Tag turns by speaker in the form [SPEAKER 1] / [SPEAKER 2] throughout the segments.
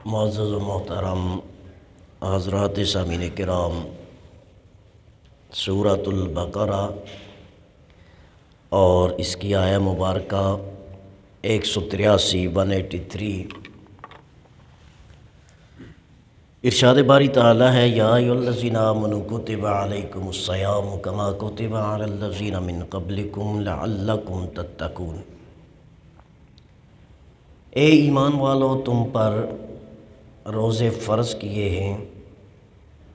[SPEAKER 1] معزز و محترم حضرات سامعین کرام، سورۃ البقرہ اور اس کی آیہ مبارکہ 183 ارشاد باری تعالی ہے، یا ایھا الذین آمنوا کتب علیکم الصیام کما کتب علی الذین من قبلکم لعلکم تتقون۔ اے ایمان والو، تم پر روزے فرض کیے ہیں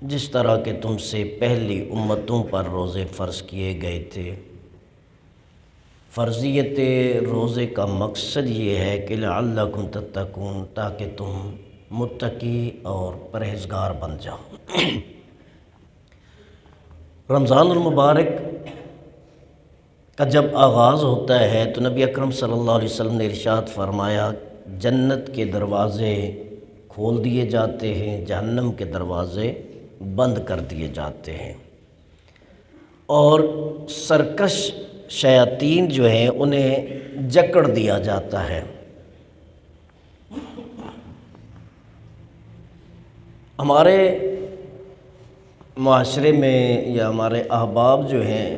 [SPEAKER 1] جس طرح کہ تم سے پہلی امتوں پر روزے فرض کیے گئے تھے۔ فرضیت روزے کا مقصد یہ ہے کہ لعلکم تتقون، تاکہ تم متقی اور پرہیزگار بن جاؤ۔ رمضان المبارک کا جب آغاز ہوتا ہے تو نبی اکرم صلی اللہ علیہ وسلم نے ارشاد فرمایا، جنت کے دروازے کھول دیے جاتے ہیں، جہنم کے دروازے بند کر دیے جاتے ہیں، اور سرکش شیاطین جو ہیں انہیں جکڑ دیا جاتا ہے۔ ہمارے معاشرے میں یا ہمارے احباب جو ہیں،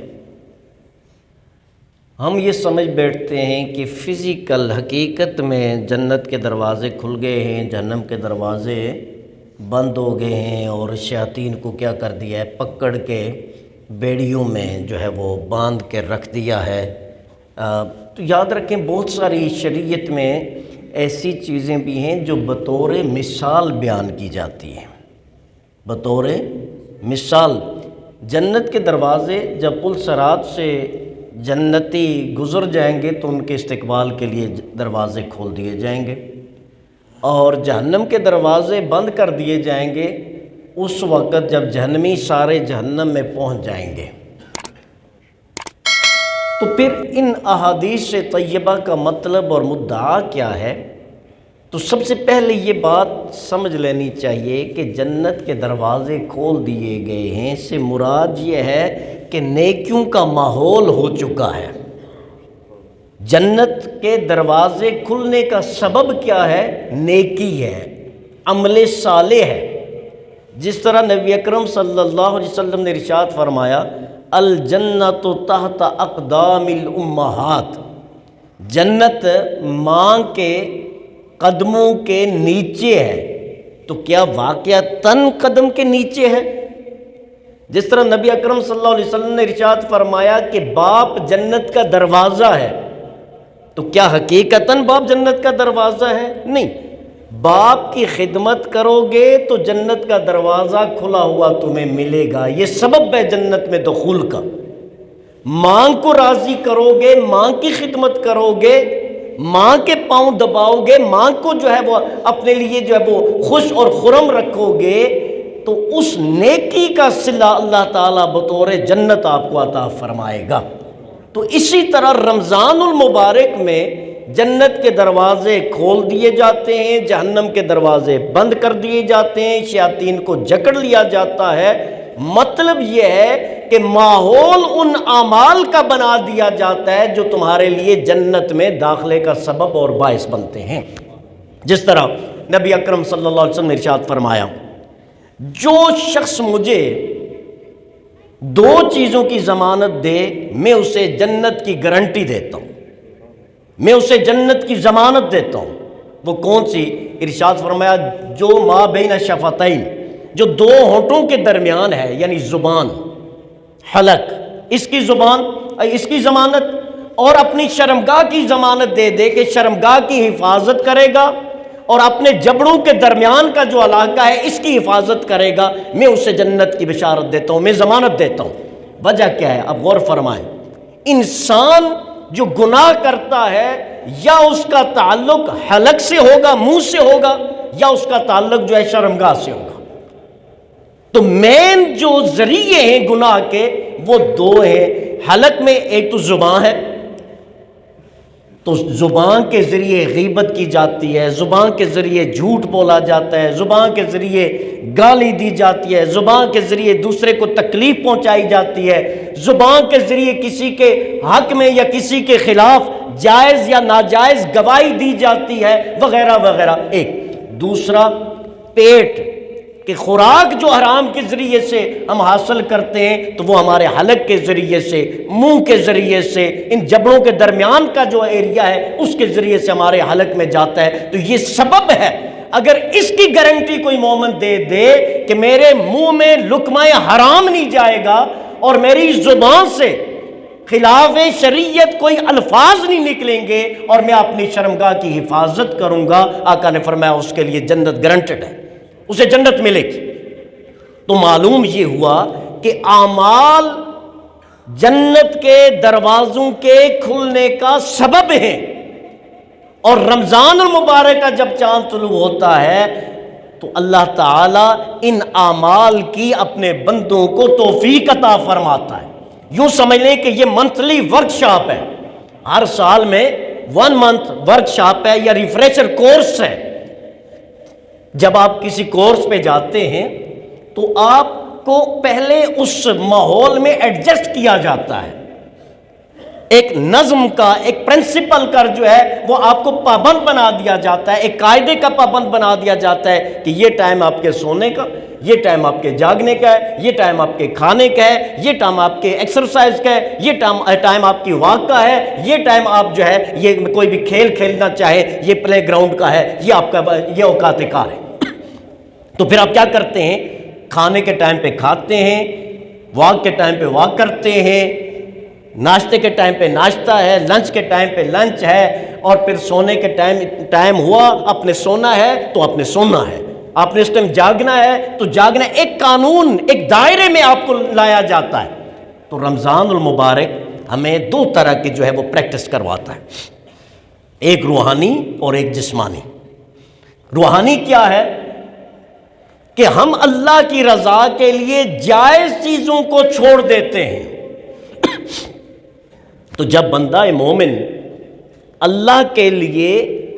[SPEAKER 1] ہم یہ سمجھ بیٹھتے ہیں کہ فزیکل حقیقت میں جنت کے دروازے کھل گئے ہیں، جہنم کے دروازے بند ہو گئے ہیں، اور شیاطین کو کیا کر دیا ہے، پکڑ کے بیڑیوں میں جو ہے وہ باندھ کے رکھ دیا ہے۔ تو یاد رکھیں، بہت ساری شریعت میں ایسی چیزیں بھی ہیں جو بطور مثال بیان کی جاتی ہیں۔ بطور مثال جنت کے دروازے جب پل صراط سے جنتی گزر جائیں گے تو ان کے استقبال کے لیے دروازے کھول دیے جائیں گے، اور جہنم کے دروازے بند کر دیے جائیں گے اس وقت جب جہنمی سارے جہنم میں پہنچ جائیں گے۔ تو پھر ان احادیث طیبہ کا مطلب اور مدعا کیا ہے؟ تو سب سے پہلے یہ بات سمجھ لینی چاہیے کہ جنت کے دروازے کھول دیے گئے ہیں، اس سے مراد یہ ہے کہ نیکیوں کا ماحول ہو چکا ہے۔ جنت کے دروازے کھلنے کا سبب کیا ہے؟ نیکی ہے، عمل صالح ہے۔ جس طرح نبی اکرم صلی اللہ علیہ وسلم نے ارشاد فرمایا، الجنت تحت اقدام الامہات، جنت ماں کے قدموں کے نیچے ہے۔ تو کیا واقعتاً قدم کے نیچے ہے؟ جس طرح نبی اکرم صلی اللہ علیہ وسلم نے ارشاد فرمایا کہ باپ جنت کا دروازہ ہے، تو کیا حقیقتاً باپ جنت کا دروازہ ہے؟ نہیں، باپ کی خدمت کرو گے تو جنت کا دروازہ کھلا ہوا تمہیں ملے گا، یہ سبب ہے جنت میں دخول کا۔ ماں کو راضی کرو گے، ماں کی خدمت کرو گے، ماں کے پاؤں دباؤ گے، ماں کو جو ہے وہ اپنے لیے جو ہے وہ خوش اور خرم رکھو گے، تو اس نیکی کا صلہ اللہ تعالیٰ بطور جنت آپ کو عطا فرمائے گا۔ تو اسی طرح رمضان المبارک میں جنت کے دروازے کھول دیے جاتے ہیں، جہنم کے دروازے بند کر دیے جاتے ہیں، شیاطین کو جکڑ لیا جاتا ہے۔ مطلب یہ ہے کہ ماحول ان اعمال کا بنا دیا جاتا ہے جو تمہارے لیے جنت میں داخلے کا سبب اور باعث بنتے ہیں۔ جس طرح نبی اکرم صلی اللہ علیہ وسلم نے ارشاد فرمایا، جو شخص مجھے دو چیزوں کی ضمانت دے میں اسے جنت کی گارنٹی دیتا ہوں، میں اسے جنت کی ضمانت دیتا ہوں۔ وہ کون سی؟ ارشاد فرمایا، جو ما بین شفتین، جو دو ہونٹوں کے درمیان ہے، یعنی زبان، حلق، اس کی زبان، اس کی ضمانت، اور اپنی شرمگاہ کی ضمانت دے دے کہ شرمگاہ کی حفاظت کرے گا، اور اپنے جبڑوں کے درمیان کا جو علاقہ ہے اس کی حفاظت کرے گا، میں اسے جنت کی بشارت دیتا ہوں، میں ضمانت دیتا ہوں۔ وجہ کیا ہے؟ اب غور فرمائیں، انسان جو گناہ کرتا ہے یا اس کا تعلق حلق سے ہوگا، منہ سے ہوگا، یا اس کا تعلق جو ہے شرمگاہ سے ہوگا۔ تو مین جو ذریعے ہیں گناہ کے وہ دو ہیں۔ حلق میں ایک تو زبان ہے، تو زبان کے ذریعے غیبت کی جاتی ہے، زبان کے ذریعے جھوٹ بولا جاتا ہے، زبان کے ذریعے گالی دی جاتی ہے، زبان کے ذریعے دوسرے کو تکلیف پہنچائی جاتی ہے، زبان کے ذریعے کسی کے حق میں یا کسی کے خلاف جائز یا ناجائز گواہی دی جاتی ہے، وغیرہ وغیرہ۔ ایک دوسرا پیٹ کہ خوراک جو حرام کے ذریعے سے ہم حاصل کرتے ہیں تو وہ ہمارے حلق کے ذریعے سے، منہ کے ذریعے سے، ان جبڑوں کے درمیان کا جو ایریا ہے اس کے ذریعے سے ہمارے حلق میں جاتا ہے، تو یہ سبب ہے۔ اگر اس کی گارنٹی کوئی مومن دے دے کہ میرے منہ میں لقمہ حرام نہیں جائے گا اور میری زبان سے خلاف شریعت کوئی الفاظ نہیں نکلیں گے اور میں اپنی شرمگاہ کی حفاظت کروں گا، آقا نے فرمایا اس کے لیے جنت گارنٹڈ ہے، اسے جنت ملے گی۔ تو معلوم یہ ہوا کہ اعمال جنت کے دروازوں کے کھلنے کا سبب ہیں، اور رمضان المبارک کا جب چاند طلوع ہوتا ہے تو اللہ تعالیٰ ان اعمال کی اپنے بندوں کو توفیق عطا فرماتا ہے۔ یوں سمجھ لیں کہ یہ منتھلی ورکشاپ ہے، ہر سال میں 1 منتھ ورکشاپ ہے یا ریفریشر کورس ہے۔ جب آپ کسی کورس پہ جاتے ہیں تو آپ کو پہلے اس ماحول میں ایڈجسٹ کیا جاتا ہے، ایک نظم کا، ایک پرنسپل کا جو ہے وہ آپ کو پابند بنا دیا جاتا ہے، ایک قاعدے کا پابند بنا دیا جاتا ہے کہ یہ ٹائم آپ کے سونے کا، یہ ٹائم آپ کے جاگنے کا ہے، یہ ٹائم آپ کے کھانے کا ہے، یہ ٹائم آپ کے ایکسرسائز کا ہے، یہ ٹائم آپ کی واک کا ہے، یہ ٹائم آپ جو ہے یہ کوئی بھی کھیل کھیلنا چاہے یہ پلے گراؤنڈ کا ہے، یہ آپ کا یہ اوقات کار ہے۔ تو پھر آپ کیا کرتے ہیں؟ کھانے کے ٹائم پہ کھاتے ہیں، واک کے ٹائم پہ واک کرتے ہیں، ناشتے کے ٹائم پہ ناشتہ ہے، لنچ کے ٹائم پہ لنچ ہے، اور پھر سونے کے ٹائم ہوا، اپنے سونا ہے تو اپنے سونا ہے، آپ نے اس ٹائم جاگنا ہے تو جاگنا ہے۔ ایک قانون، ایک دائرے میں آپ کو لایا جاتا ہے۔ تو رمضان المبارک ہمیں 2 طرح کی جو ہے وہ پریکٹس کرواتا ہے، ایک روحانی اور ایک جسمانی۔ روحانی کیا ہے کہ ہم اللہ کی رضا کے لیے جائز چیزوں کو چھوڑ دیتے ہیں۔ تو جب بندہ مومن اللہ کے لیے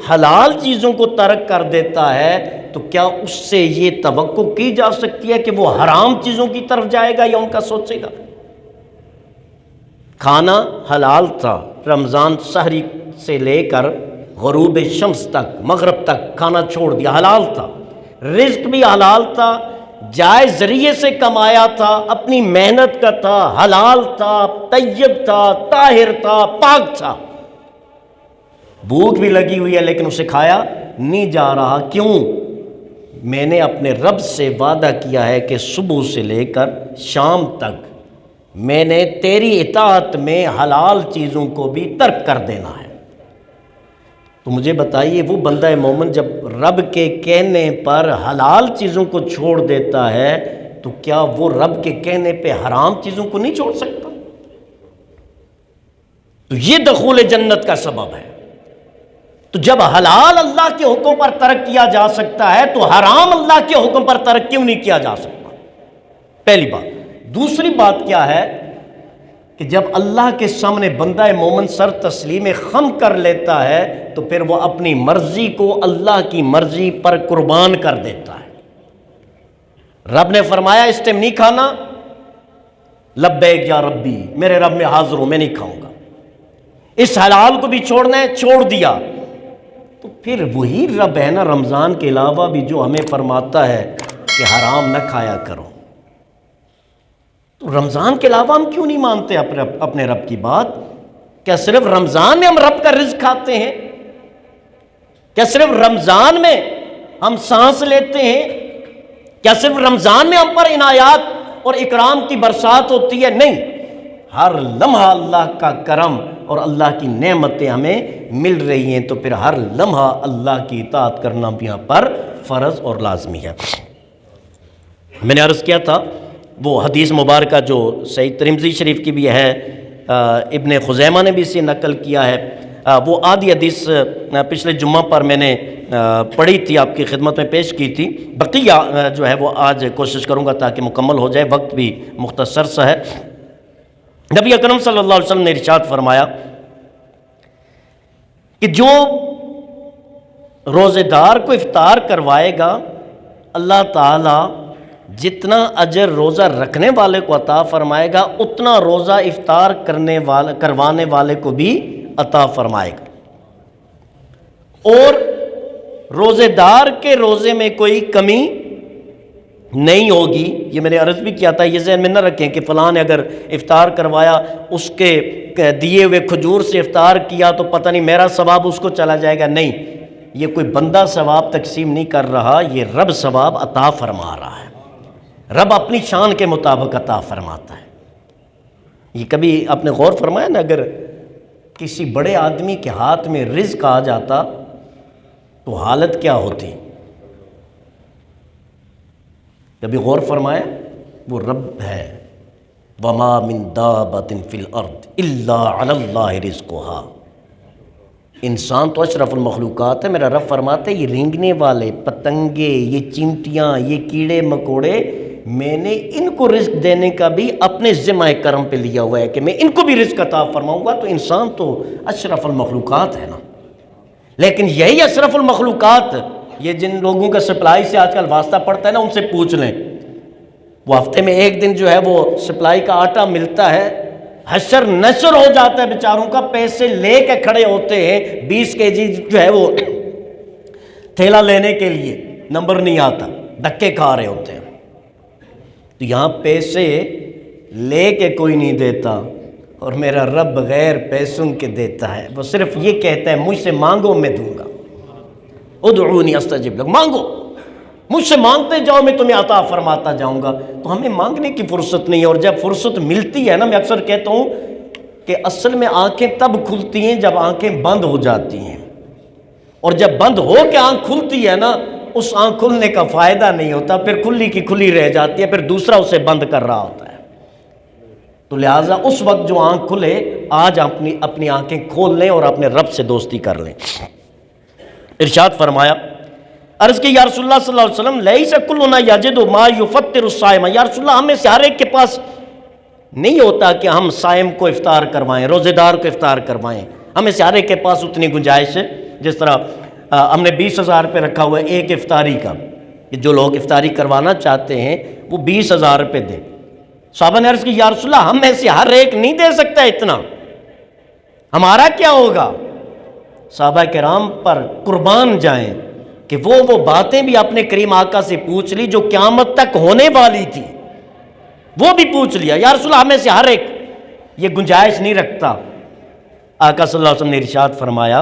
[SPEAKER 1] حلال چیزوں کو ترک کر دیتا ہے تو کیا اس سے یہ توقع کی جا سکتی ہے کہ وہ حرام چیزوں کی طرف جائے گا یا ان کا سوچے گا؟ کھانا حلال تھا، رمضان سحری سے لے کر غروب شمس تک، مغرب تک کھانا چھوڑ دیا، حلال تھا، رزق بھی حلال تھا، جائز ذریعے سے کمایا تھا، اپنی محنت کا تھا، حلال تھا، طیب تھا، طاہر تھا، پاک تھا، بھوک بھی لگی ہوئی ہے لیکن اسے کھایا نہیں جا رہا۔ کیوں؟ میں نے اپنے رب سے وعدہ کیا ہے کہ صبح سے لے کر شام تک میں نے تیری اطاعت میں حلال چیزوں کو بھی ترک کر دینا ہے۔ تو مجھے بتائیے وہ بندہ مومن جب رب کے کہنے پر حلال چیزوں کو چھوڑ دیتا ہے تو کیا وہ رب کے کہنے پہ حرام چیزوں کو نہیں چھوڑ سکتا؟ تو یہ دخول جنت کا سبب ہے۔ تو جب حلال اللہ کے حکم پر ترک کیا جا سکتا ہے تو حرام اللہ کے حکم پر ترک کیوں نہیں کیا جا سکتا؟ پہلی بات۔ دوسری بات کیا ہے کہ جب اللہ کے سامنے بندہ مومن سر تسلیم خم کر لیتا ہے تو پھر وہ اپنی مرضی کو اللہ کی مرضی پر قربان کر دیتا ہے۔ رب نے فرمایا اس ٹائم نہیں کھانا، لبیک یا ربی، میرے رب میں حاضر ہوں، میں نہیں کھاؤں گا۔ اس حلال کو بھی چھوڑنا ہے، چھوڑ دیا۔ تو پھر وہی رب ہے نا رمضان کے علاوہ بھی جو ہمیں فرماتا ہے کہ حرام نہ کھایا کرو۔ تو رمضان کے علاوہ ہم کیوں نہیں مانتے اپنے رب کی بات؟ کیا صرف رمضان میں ہم رب کا رزق کھاتے ہیں؟ کیا صرف رمضان میں ہم سانس لیتے ہیں؟ کیا صرف رمضان میں ہم پر عنایات اور اکرام کی برسات ہوتی ہے؟ نہیں، ہر لمحہ اللہ کا کرم اور اللہ کی نعمتیں ہمیں مل رہی ہیں، تو پھر ہر لمحہ اللہ کی اطاعت کرنا بھی یہاں پر فرض اور لازمی ہے۔ میں نے عرض کیا تھا وہ حدیث مبارکہ جو صحیح ترمذی شریف کی بھی ہے، ابن خزیمہ نے بھی اسے نقل کیا ہے، وہ آدھی حدیث پچھلے جمعہ پر میں نے پڑھی تھی، آپ کی خدمت میں پیش کی تھی۔ بقیہ جو ہے وہ آج کوشش کروں گا تاکہ مکمل ہو جائے، وقت بھی مختصر سا ہے۔ نبی اکرم صلی اللہ علیہ وسلم نے ارشاد فرمایا کہ جو روزے دار کو افطار کروائے گا اللہ تعالیٰ جتنا اجر روزہ رکھنے والے کو عطا فرمائے گا اتنا روزہ افطار کروانے والے کو بھی عطا فرمائے گا۔ اور روزے دار کے روزے میں کوئی کمی نہیں ہوگی. یہ میں نے عرض بھی کیا تھا, یہ ذہن میں نہ رکھیں کہ فلاں نے اگر افطار کروایا, اس کے دیے ہوئے کھجور سے افطار کیا تو پتہ نہیں میرا ثواب اس کو چلا جائے گا. نہیں, یہ کوئی بندہ ثواب تقسیم نہیں کر رہا, یہ رب ثواب عطا فرما رہا ہے. رب اپنی شان کے مطابق عطا فرماتا ہے. یہ کبھی آپ نے غور فرمایا نا, اگر کسی بڑے آدمی کے ہاتھ میں رزق آ جاتا تو حالت کیا ہوتی؟ کبھی غور فرمایا؟ وہ رب ہے. وما من دابۃ فی الارض الا علی اللہ رزقها. انسان تو اشرف المخلوقات ہے. میرا رب فرماتا ہے یہ رینگنے والے پتنگے, یہ چینٹیاں, یہ کیڑے مکوڑے, میں نے ان کو رزق دینے کا بھی اپنے ذمہ کرم پہ لیا ہوا ہے کہ میں ان کو بھی رزق عطا فرماؤں گا. تو انسان تو اشرف المخلوقات ہے نا. لیکن یہی اشرف المخلوقات, یہ جن لوگوں کا سپلائی سے آج کل واسطہ پڑتا ہے نا, ان سے پوچھ لیں, وہ ہفتے میں ایک دن جو ہے وہ سپلائی کا آٹا ملتا ہے, حشر نشر ہو جاتا ہے بیچاروں کا. پیسے لے کے کھڑے ہوتے ہیں, 20 kg جو ہے وہ تھیلا لینے کے لیے, نمبر نہیں آتا, دھکے کھا رہے ہوتے ہیں. تو یہاں پیسے لے کے کوئی نہیں دیتا, اور میرا رب غیر پیسوں کے دیتا ہے. وہ صرف یہ کہتا ہے مجھ سے مانگو میں دوں گا. ادعونی استجب لکم, مانگو مجھ سے مانگتے جاؤ میں تمہیں عطا فرماتا جاؤں گا. تو ہمیں مانگنے کی فرصت نہیں ہے, اور جب فرصت ملتی ہے نا, میں اکثر کہتا ہوں کہ اصل میں آنکھیں تب کھلتی ہیں جب آنکھیں بند ہو جاتی ہیں, اور جب بند ہو کے آنکھ کھلتی ہے نا, اس آنکھ کھلنے کا فائدہ نہیں ہوتا, پھر کھلی کی کھلی رہ جاتی ہے, پھر دوسرا اسے بند کر رہا ہوتا ہے. تو لہٰذا اس وقت جو آنکھ کھلے, آج اپنی آنکھیں کھول لیں اور اپنے رب سے دوستی کر لیں. ارشاد فرمایا, عرض کی یا رسول اللہ صلی اللہ علیہ وسلم لیس کلنا یجد ما یفطر الصائم. یا رسول اللہ, ہمیں سے ہر ایک کے پاس نہیں ہوتا کہ ہم صائم کو افطار کروائیں, روزے دار کو افطار کروائیں. ہمیں سے ہر ایک کے پاس اتنی گنجائش ہے. جس طرح ہم نے 20,000 روپے رکھا ہوا ہے ایک افطاری کا, کہ جو لوگ افطاری کروانا چاہتے ہیں وہ 20,000 روپے دیں. صحابہ نے عرض کی یا رسول اللہ, ہم میں سے ہر ایک نہیں دے سکتا اتنا, ہمارا کیا ہوگا؟ صحابہ کرام پر قربان جائیں کہ وہ باتیں بھی اپنے کریم آقا سے پوچھ لی جو قیامت تک ہونے والی تھی, وہ بھی پوچھ لیا. یا رسول اللہ, ہمیں سے ہر ایک یہ گنجائش نہیں رکھتا. آقا صلی اللہ علیہ وسلم نے ارشاد فرمایا,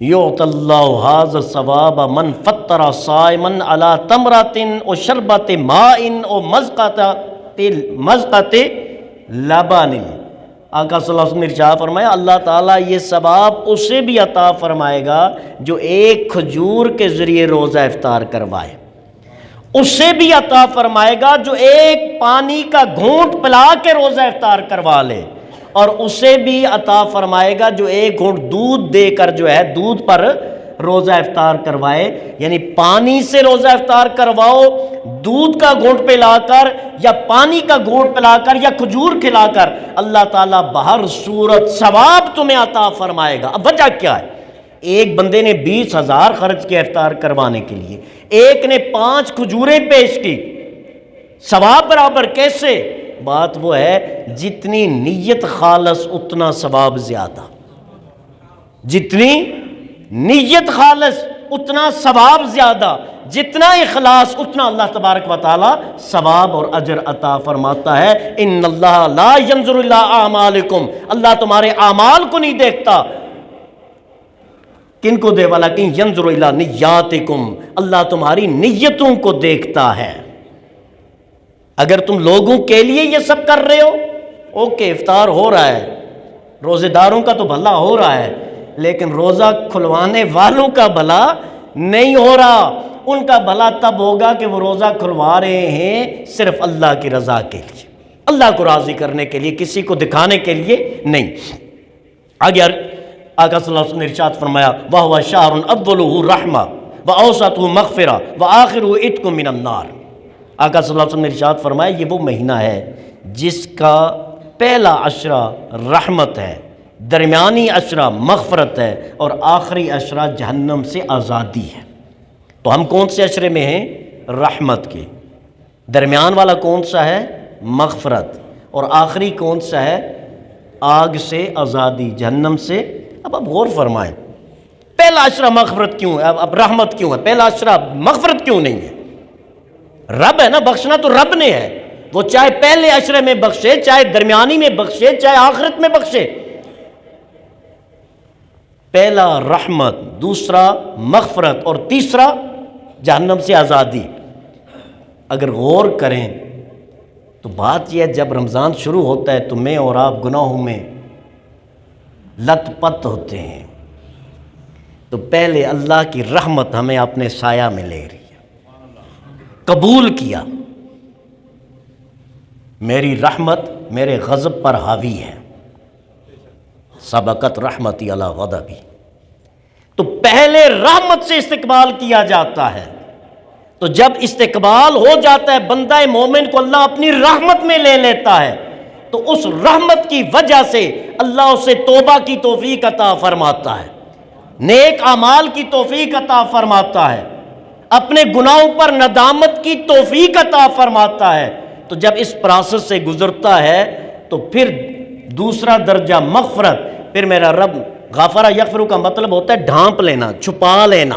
[SPEAKER 1] یعط اللہ ھذا الثواب من فطر صائما علی تمرۃ و شربۃ ماء و مذقۃ لبن. آقا صلی اللہ علیہ وسلم نے ارشاد فرمایا, اللہ تعالیٰ یہ ثواب اسے بھی عطا فرمائے گا جو ایک کھجور کے ذریعے روزہ افطار کروائے, اسے بھی عطا فرمائے گا جو ایک پانی کا گھونٹ پلا کے روزہ افطار کروا لے, اور اسے بھی عطا فرمائے گا جو ایک گھونٹ دودھ دے کر جو ہے دودھ پر روزہ افطار کروائے. یعنی پانی سے روزہ افطار کرواؤ, دودھ کا گھونٹ پلا کر یا پانی کا گھونٹ پلا کر یا کھجور کھلا کر, اللہ تعالیٰ بہر صورت ثواب تمہیں عطا فرمائے گا. اب وجہ کیا ہے؟ ایک بندے نے 20,000 خرچ کیا افطار کروانے کے لیے, ایک نے 5 کھجوریں پیش کی, ثواب برابر کیسے؟ بات وہ ہے جتنی نیت خالص اتنا ثواب زیادہ, جتنی نیت خالص اتنا ثواب زیادہ, جتنا اخلاص اتنا اللہ تبارک و تعالی ثواب اور اجر عطا فرماتا ہے. ان اللہ لا ینظر الی اعمالکم, اللہ تمہارے اعمال کو نہیں دیکھتا, کن کو دے والا کہ ینظر الی نیاتکم, اللہ تمہاری نیتوں کو دیکھتا ہے. اگر تم لوگوں کے لیے یہ سب کر رہے ہو, اوکے افطار ہو رہا ہے, روزے داروں کا تو بھلا ہو رہا ہے, لیکن روزہ کھلوانے والوں کا بھلا نہیں ہو رہا. ان کا بھلا تب ہوگا کہ وہ روزہ کھلوا رہے ہیں صرف اللہ کی رضا کے لیے, اللہ کو راضی کرنے کے لیے, کسی کو دکھانے کے لیے نہیں. آگے آقا صلی اللہ علیہ وسلم نے ارشاد فرمایا, وَهُوَ شَهْرٌ أَوَّلُهُ رَحْمَةٌ وَأَوْسَطُهُ مَغْفِرَةٌ وَآخِرُهُ عِتْقٌ مِّنَ النَّارِ. آقا صلی اللہ علیہ وسلم نے ارشاد فرمایا, یہ وہ مہینہ ہے جس کا پہلا عشرہ رحمت ہے, درمیانی عشرہ مغفرت ہے, اور آخری عشرہ جہنم سے آزادی ہے. تو ہم کون سے عشرے میں ہیں؟ رحمت کے. درمیان والا کون سا ہے؟ مغفرت. اور آخری کون سا ہے؟ آگ سے آزادی, جہنم سے. اب آپ غور فرمائیں, پہلا عشرہ مغفرت کیوں ہے؟ اب رحمت کیوں ہے؟ پہلا عشرہ مغفرت کیوں نہیں ہے؟ رب ہے نا، بخشنا تو رب نے ہے، وہ چاہے پہلے عشرے میں بخشے، چاہے درمیانی میں بخشے، چاہے آخرت میں بخشے۔ پہلا رحمت، دوسرا مغفرت، اور تیسرا جہنم سے آزادی۔ اگر غور کریں تو بات یہ ہے، جب رمضان شروع ہوتا ہے تو میں اور آپ گناہوں میں لت پت ہوتے ہیں، تو پہلے اللہ کی رحمت ہمیں اپنے سایہ میں لے رہی ہے، قبول کیا، میری رحمت میرے غضب پر حاوی ہے، سبقت رحمتی علی غضبی۔ تو پہلے رحمت سے استقبال کیا جاتا ہے، تو جب استقبال ہو جاتا ہے بندہ مومن کو اللہ اپنی رحمت میں لے لیتا ہے، تو اس رحمت کی وجہ سے اللہ اسے توبہ کی توفیق عطا فرماتا ہے، نیک اعمال کی توفیق عطا فرماتا ہے، اپنے گناہوں پر ندامت کی توفیق عطا فرماتا ہے۔ تو جب اس پروسیس سے گزرتا ہے تو پھر دوسرا درجہ مغفرت، پھر میرا رب غافرہ یغفر کا مطلب ہوتا ہے ڈھانپ لینا، چھپا لینا،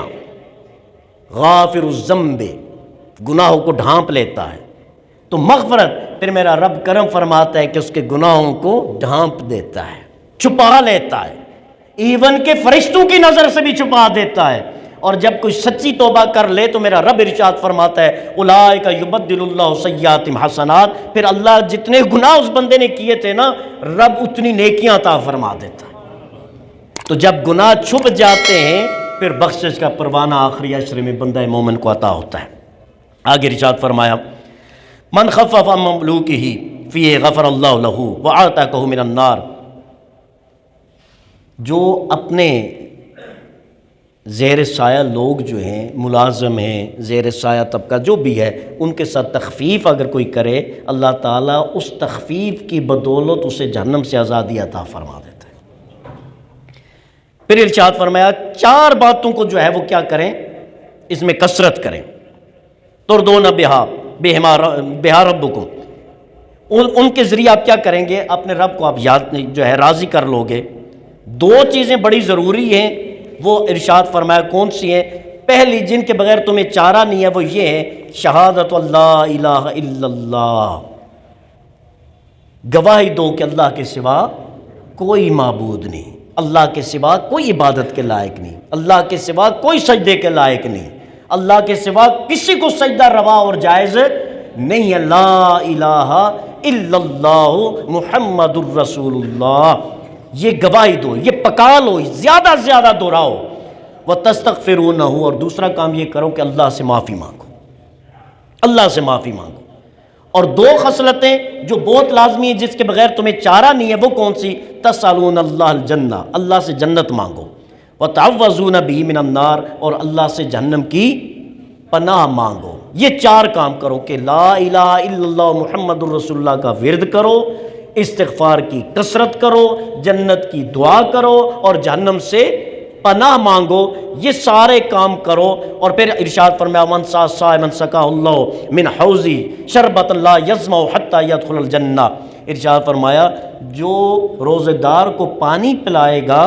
[SPEAKER 1] غافر الذنب، گناہوں کو ڈھانپ لیتا ہے، تو مغفرت پھر میرا رب کرم فرماتا ہے کہ اس کے گناہوں کو ڈھانپ دیتا ہے، چھپا لیتا ہے، ایون کہ فرشتوں کی نظر سے بھی چھپا دیتا ہے۔ اور جب کوئی سچی توبہ کر لے تو میرا رب ارشاد فرماتا ہے اولئک یبدل اللہ سیئاتہم حسنات، پھر اللہ جتنے گناہ اس بندے نے کیے تھے نا، رب اتنی نیکیاں عطا فرما دیتا ہے۔ تو جب گناہ چھپ جاتے ہیں پھر بخشش کا پروانہ آخری عشرے میں بندہ مومن کو عطا ہوتا ہے۔ آگے ارشاد فرمایا من خفف عن مملوکہ فیہ غفر اللہ لہ وعتقہ من النار، جو اپنے زیر سایہ لوگ جو ہیں، ملازم ہیں، زیر سایہ طبقہ جو بھی ہے، ان کے ساتھ تخفیف اگر کوئی کرے، اللہ تعالیٰ اس تخفیف کی بدولت اسے جہنم سے آزادی عطا فرما دیتا ہے۔ پھر ارشاد فرمایا 4 باتوں کو جو ہے وہ کیا کریں، اس میں کثرت کریں۔ تردون بہا ربکم، ان کے ذریعے آپ کیا کریں گے، اپنے رب کو آپ یاد جو ہے راضی کر لو گے۔ 2 چیزیں بڑی ضروری ہیں، وہ ارشاد فرمایا کون سی ہیں؟ پہلی جن کے بغیر تمہیں چارہ نہیں ہے وہ یہ ہے شہادت اللہ الہ الا اللہ، گواہی دو کہ اللہ کے سوا کوئی معبود نہیں، اللہ کے سوا کوئی عبادت کے لائق نہیں، اللہ کے سوا کوئی سجدے کے لائق نہیں، اللہ کے سوا کسی کو سجدہ روا اور جائز نہیں ہے، لا الہ الا اللہ محمد الرسول اللہ، یہ گواہی دو، یہ پکا لو، زیادہ سے زیادہ دہراؤ۔ وَتَسْتَغْفِرُونَهُ، اور دوسرا کام یہ کرو کہ اللہ سے معافی مانگو، اللہ سے معافی مانگو۔ اور 2 خصلتیں جو بہت لازمی ہیں جس کے بغیر تمہیں چارہ نہیں ہے، وہ کون سی؟ تسألون اللہ الجنہ، اللہ سے جنت مانگو، وتعوذون بہ من النار، اور اللہ سے جہنم کی پناہ مانگو۔ یہ 4 کام کرو کہ لا الہ الا اللہ محمد الرسول اللہ کا ورد کرو، استغفار کی کثرت کرو، جنت کی دعا کرو، اور جہنم سے پناہ مانگو، یہ سارے کام کرو۔ اور پھر ارشاد فرمایا من صائما سقاہ اللہ من حوضی شربۃ لا یظمأ حتی یدخل الجنہ، ارشاد فرمایا جو روزے دار کو پانی پلائے گا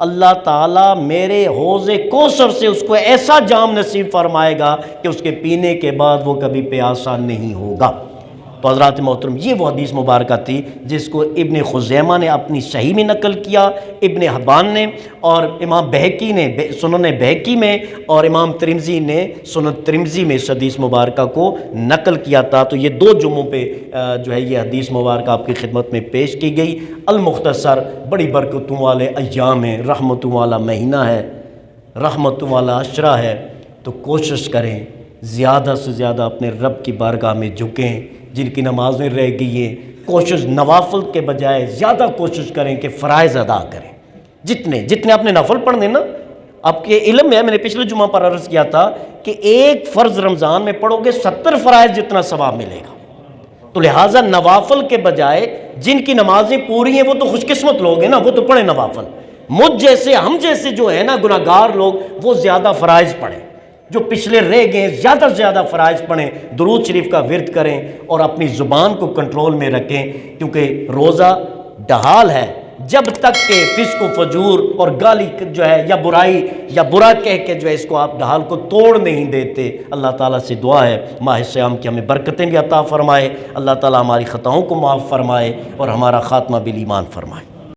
[SPEAKER 1] اللہ تعالیٰ میرے حوض کوثر سے اس کو ایسا جام نصیب فرمائے گا کہ اس کے پینے کے بعد وہ کبھی پیاسا نہیں ہوگا۔ تو حضرات محترم، یہ وہ حدیث مبارکہ تھی جس کو ابن خزیمہ نے اپنی صحیح میں نقل کیا، ابن حبان نے، اور امام بہقی نے سنن بہقی میں، اور امام ترمذی نے سنن ترمذی میں اس حدیث مبارکہ کو نقل کیا تھا۔ تو یہ 2 جمعوں پہ جو ہے یہ حدیث مبارکہ آپ کی خدمت میں پیش کی گئی۔ المختصر، بڑی برکتوں والے ایام ہیں، رحمتوں والا مہینہ ہے، رحمتوں والا عشرہ ہے، تو کوشش کریں زیادہ سے زیادہ اپنے رب کی بارگاہ میں جھکیں۔ جن کی نمازیں رہ گئی ہیں، کوشش نوافل کے بجائے زیادہ کوشش کریں کہ فرائض ادا کریں، جتنے اپنے نفل پڑھنے نا۔ آپ کے علم میں، میں نے پچھلے جمعہ پر عرض کیا تھا کہ 1 فرض رمضان میں پڑھو گے 70 فرائض جتنا ثواب ملے گا۔ تو لہٰذا نوافل کے بجائے جن کی نمازیں پوری ہیں وہ تو خوش قسمت لوگ ہیں نا، وہ تو پڑھیں نوافل۔ مجھ جیسے، ہم جیسے جو ہے نا گناہ گار لوگ، وہ زیادہ فرائض پڑھیں، جو پچھلے رہ گئے زیادہ سے زیادہ فرائض پڑھیں، درود شریف کا ورد کریں، اور اپنی زبان کو کنٹرول میں رکھیں، کیونکہ روزہ ڈھال ہے، جب تک کہ فسق و فجور اور گالی جو ہے یا برائی یا برا کہہ کے جو ہے اس کو آپ ڈھال کو توڑ نہیں دیتے۔ اللہ تعالیٰ سے دعا ہے ماہ صیام کی ہمیں برکتیں بھی عطا فرمائے، اللہ تعالیٰ ہماری خطاؤں کو معاف فرمائے اور ہمارا خاتمہ بالایمان فرمائے۔